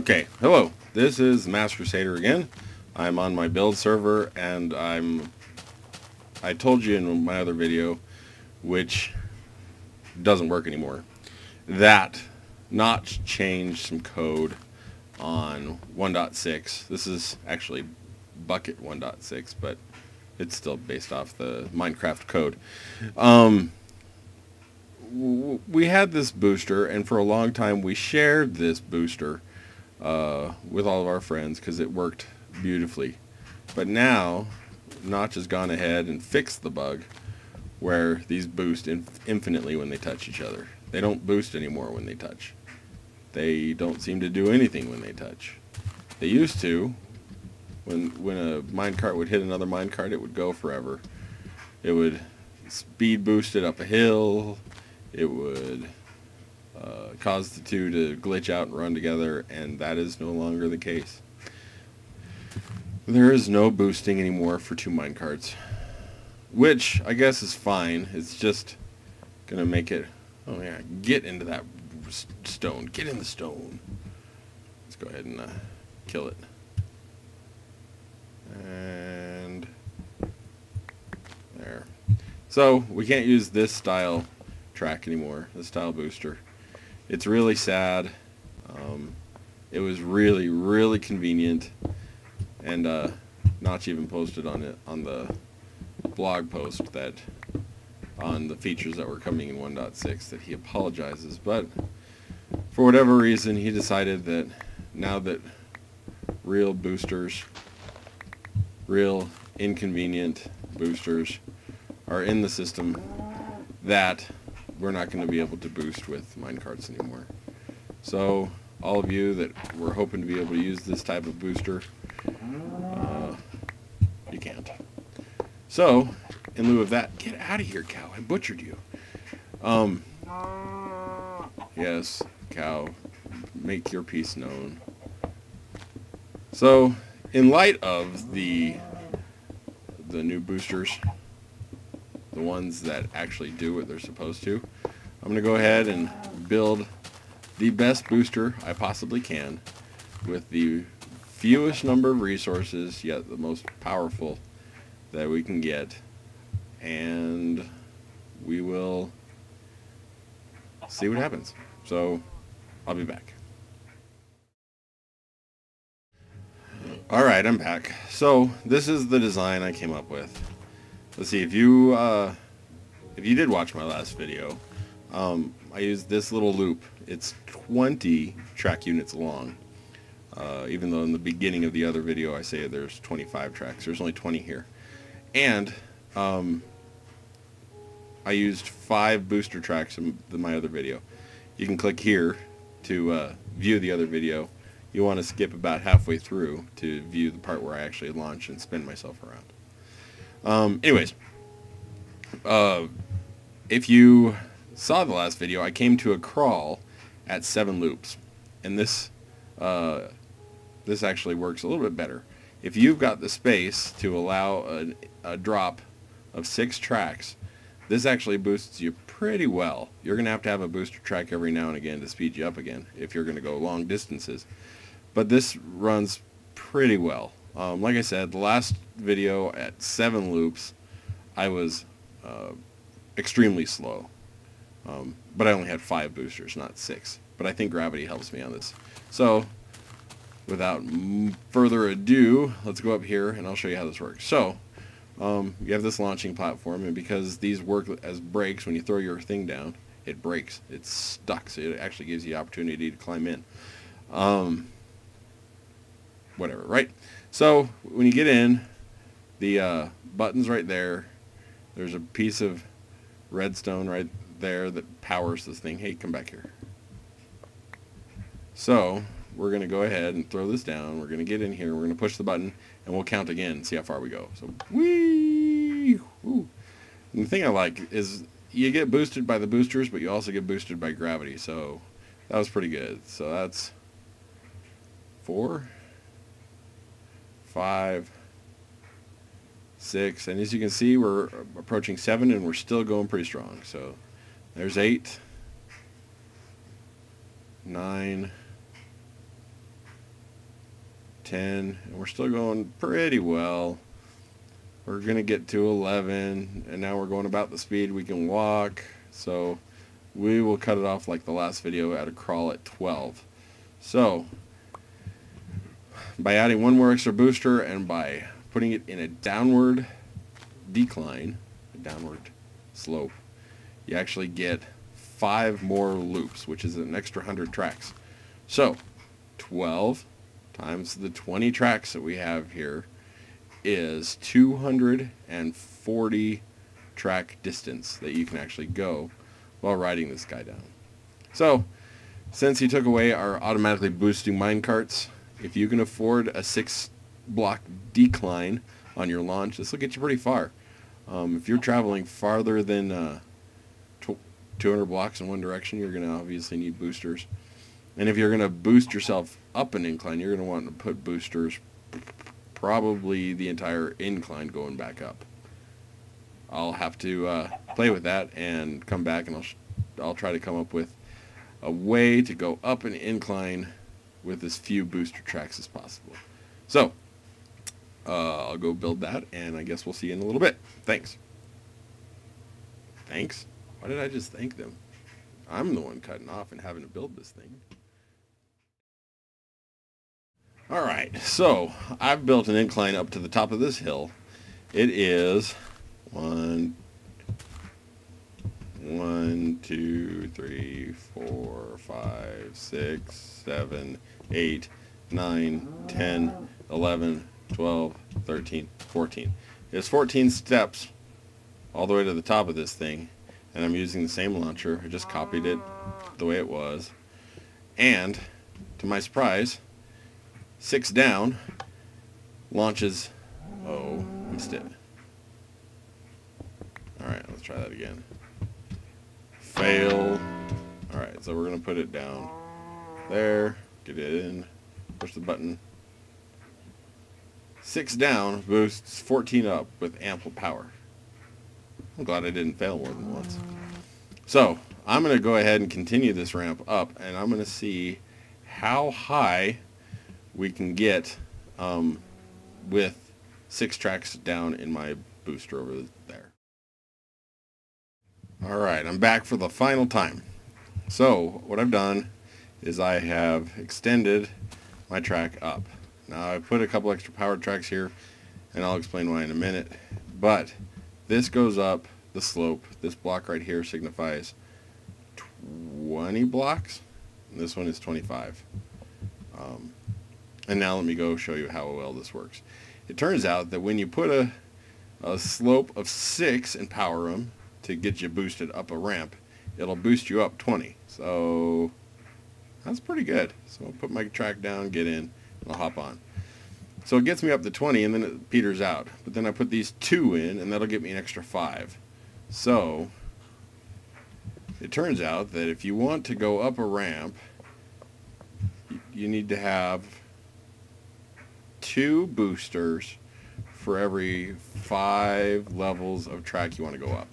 Okay, hello. This is Mass Crusader again. I'm on my build server, and I told you in my other video, which doesn't work anymore, that Notch changed some code on 1.6. This is actually Bucket 1.6, but it's still based off the Minecraft code. We had this booster, and for a long time we shared this booster with all of our friends because it worked beautifully. But now Notch has gone ahead and fixed the bug where these boost infinitely when they touch each other. They don't boost anymore when they touch. They don't seem to do anything when they touch. They used to. When a minecart would hit another minecart, it would go forever. It would speed boost it up a hill. It would cause the two to glitch out and run together, and that is no longer the case. There is no boosting anymore for two minecarts, which I guess is fine. It's just gonna make it, oh yeah, get into that stone. Get in the stone. Let's go ahead and kill it. And there. So we can't use this style track anymore, this style booster. It's really sad. It was really convenient, and Notch even posted on it on the blog post that on the features that were coming in 1.6 that he apologizes, but for whatever reason he decided that now that real boosters, real inconvenient boosters are in the system, that we're not going to be able to boost with minecarts anymore. So all of you that were hoping to be able to use this type of booster, you can't. So in lieu of that, get out of here, cow. I butchered you. Yes, cow, make your peace known. So in light of the new boosters, the ones that actually do what they're supposed to, I'm going to go ahead and build the best booster I possibly can with the fewest number of resources, yet the most powerful that we can get, and we will see what happens. So I'll be back. Alright, I'm back. So this is the design I came up with. Let's see, if you did watch my last video, I used this little loop. It's 20 track units long, even though in the beginning of the other video I say there's 25 tracks. There's only 20 here. And I used 5 booster tracks in my other video. You can click here to view the other video. You want to skip about halfway through to view the part where I actually launch and spin myself around. Anyways, if you saw the last video, I came to a crawl at 7 loops, and this actually works a little bit better. If you've got the space to allow a drop of 6 tracks, this actually boosts you pretty well. You're going to have a booster track every now and again to speed you up again if you're going to go long distances, but this runs pretty well. Like I said, the last video at 7 loops, I was extremely slow, but I only had 5 boosters, not 6. But I think gravity helps me on this. So without further ado, let's go up here and I'll show you how this works. So you have this launching platform, and because these work as brakes, when you throw your thing down, it breaks. It's stuck, so it actually gives you the opportunity to climb in. Whatever, right? So when you get in, the button's right there. There's a piece of redstone right there that powers this thing. Hey, come back here. So we're going to go ahead and throw this down. We're going to get in here. We're going to push the button, and we'll count again and see how far we go. So, whee! Woo. And the thing I like is you get boosted by the boosters, but you also get boosted by gravity. So that was pretty good. So that's 4, 5, 6, and as you can see, we're approaching 7, and we're still going pretty strong. So there's 8, 9, 10, and we're still going pretty well. We're going to get to 11, and now we're going about the speed we can walk, so we will cut it off like the last video at a crawl at 12. So, by adding one more extra booster and by putting it in a downward decline, a downward slope, you actually get 5 more loops, which is an extra 100 tracks. So, 12 times the 20 tracks that we have here is 240 track distance that you can actually go while riding this guy down. So, since he took away our automatically boosting minecarts, if you can afford a 6-block decline on your launch, this will get you pretty far. If you're traveling farther than 200 blocks in one direction, you're going to obviously need boosters. And if you're going to boost yourself up an incline, you're going to want to put boosters probably the entire incline going back up. I'll have to play with that and come back, and I'll try to come up with a way to go up an incline with as few booster tracks as possible. So, I'll go build that, and I guess we'll see you in a little bit. Thanks. Thanks? Why did I just thank them? I'm the one cutting off and having to build this thing. Alright, so I've built an incline up to the top of this hill. It is 1, 2, 3, 4, 5, 6, 7, 8, 9, 10, 11, 12, 13, 14. It's 14 steps all the way to the top of this thing, and I'm using the same launcher. I just copied it the way it was, and to my surprise, 6 down launches. Oh, missed it. Alright, let's try that again. Fail. Alright, so we're going to put it down there, get it in, push the button. 6 down boosts 14 up with ample power. I'm glad I didn't fail more than once. So, I'm going to go ahead and continue this ramp up, and I'm going to see how high we can get with 6 tracks down in my booster over there. Alright, I'm back for the final time. So, what I've done is I have extended my track up. Now, I put a couple extra power tracks here, and I'll explain why in a minute. But this goes up the slope. This block right here signifies 20 blocks. And this one is 25. And now let me go show you how well this works. It turns out that when you put a slope of 6 and power them to get you boosted up a ramp, it'll boost you up 20. So that's pretty good. So I'll put my track down, get in, and I'll hop on. So it gets me up to 20, and then it peters out. But then I put these 2 in, and that'll get me an extra 5. So it turns out that if you want to go up a ramp, you need to have 2 boosters for every 5 levels of track you want to go up.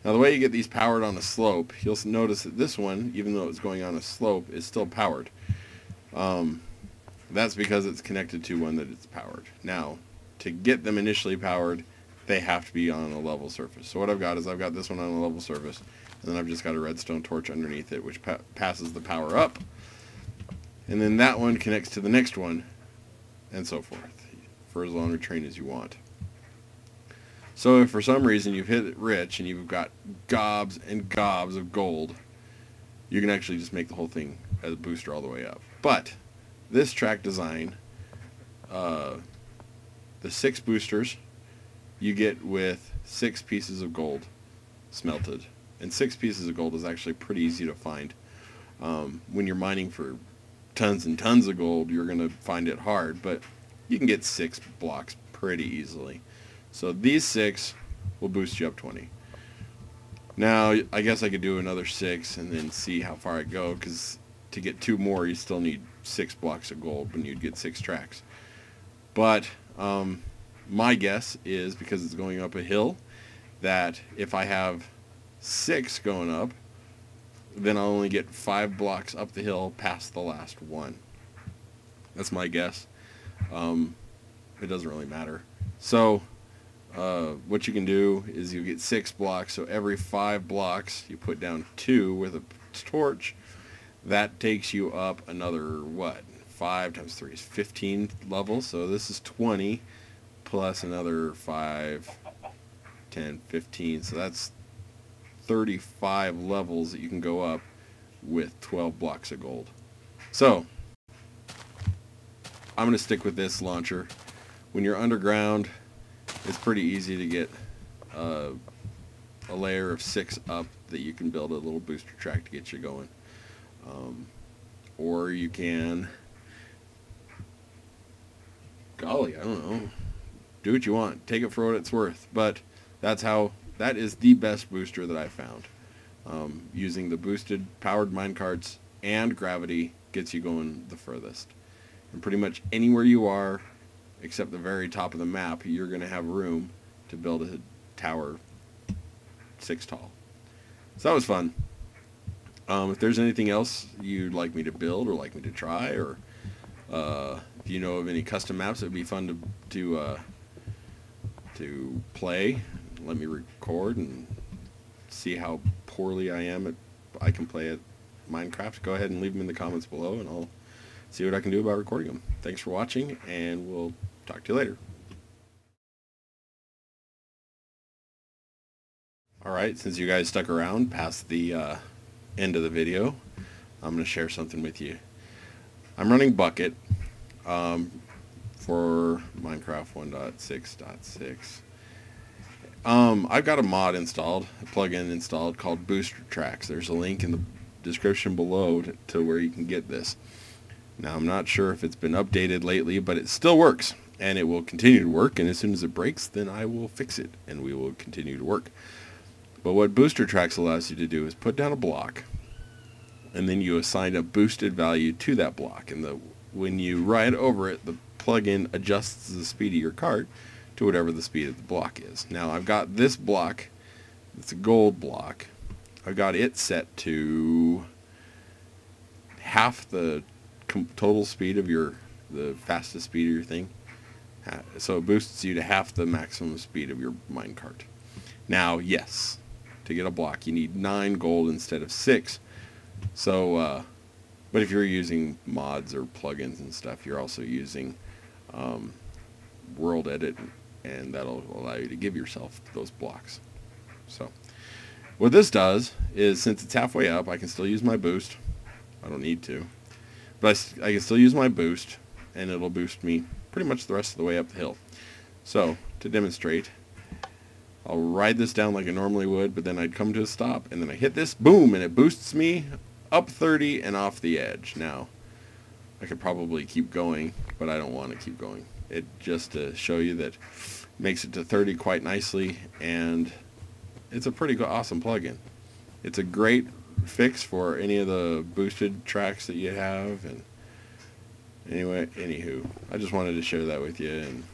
Now, the way you get these powered on a slope, you'll notice that this one, even though it's going on a slope, is still powered. That's because it's connected to one that it's powered. Now, to get them initially powered, they have to be on a level surface. So what I've got is I've got this one on a level surface, and then I've just got a redstone torch underneath it, which passes the power up. And then that one connects to the next one, and so forth, for as long a train as you want. So if for some reason you've hit it rich and you've got gobs and gobs of gold, you can actually just make the whole thing as a booster all the way up. But this track design, the 6 boosters you get with 6 pieces of gold smelted. And 6 pieces of gold is actually pretty easy to find. When you're mining for tons and tons of gold, you're going to find it hard, but you can get 6 blocks pretty easily. So these 6 will boost you up 20. Now, I guess I could do another 6 and then see how far I go, because to get 2 more, you still need 6 blocks of gold when you'd get 6 tracks. But my guess is, because it's going up a hill, that if I have 6 going up, then I'll only get 5 blocks up the hill past the last one. That's my guess. It doesn't really matter. So what you can do is you get 6 blocks, so every 5 blocks you put down 2 with a torch. That takes you up another, what, 5 times 3 is 15 levels, so this is 20 plus another 5, 10, 15, so that's 35 levels that you can go up with 12 blocks of gold. So I'm going to stick with this launcher. When you're underground, it's pretty easy to get a layer of 6 up that you can build a little booster track to get you going. Or you can, golly, I don't know, do what you want, take it for what it's worth, but that is the best booster that I found. Using the boosted powered minecarts and gravity gets you going the furthest. And pretty much anywhere you are, except the very top of the map, you're going to have room to build a tower 6 tall. So that was fun. If there's anything else you'd like me to build or like me to try, or if you know of any custom maps that would be fun to play, let me record and see how poorly I can play at Minecraft, go ahead and leave them in the comments below, and I'll see what I can do about recording them. Thanks for watching, and we'll talk to you later. Alright, since you guys stuck around past the end of the video, I'm going to share something with you. I'm running Bucket for Minecraft 1.6.6. I've got a mod installed, a plugin installed called Booster Tracks. There's a link in the description below to where you can get this. Now, I'm not sure if it's been updated lately, but it still works, and it will continue to work, and as soon as it breaks, then I will fix it, and we will continue to work. But what Booster Tracks allows you to do is put down a block, and then you assign a boosted value to that block, and when you ride over it, the plugin adjusts the speed of your cart to whatever the speed of the block is. Now, I've got this block, it's a gold block, I've got it set to half the total speed of the fastest speed of your thing, so it boosts you to half the maximum speed of your minecart. Now, yes, to get a block you need 9 gold instead of 6, so but if you're using mods or plugins and stuff, you're also using World Edit, and that'll allow you to give yourself those blocks. So what this does is, since it's halfway up, I can still use my boost. I don't need to, but I can still use my boost, and it'll boost me pretty much the rest of the way up the hill. So to demonstrate, I'll ride this down like I normally would, but then I'd come to a stop, and then I hit this, boom, and it boosts me up 30 and off the edge. Now, I could probably keep going, but I don't want to keep going. It just to show you that makes it to 30 quite nicely, and it's a pretty awesome plugin. It's a great fix for any of the boosted tracks that you have. And anyway, anywho, I just wanted to share that with you, and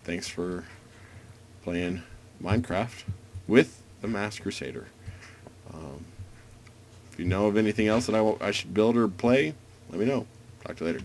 thanks for playing Minecraft with the Masked Crusader. If you know of anything else that I should build or play, let me know. Talk to you later.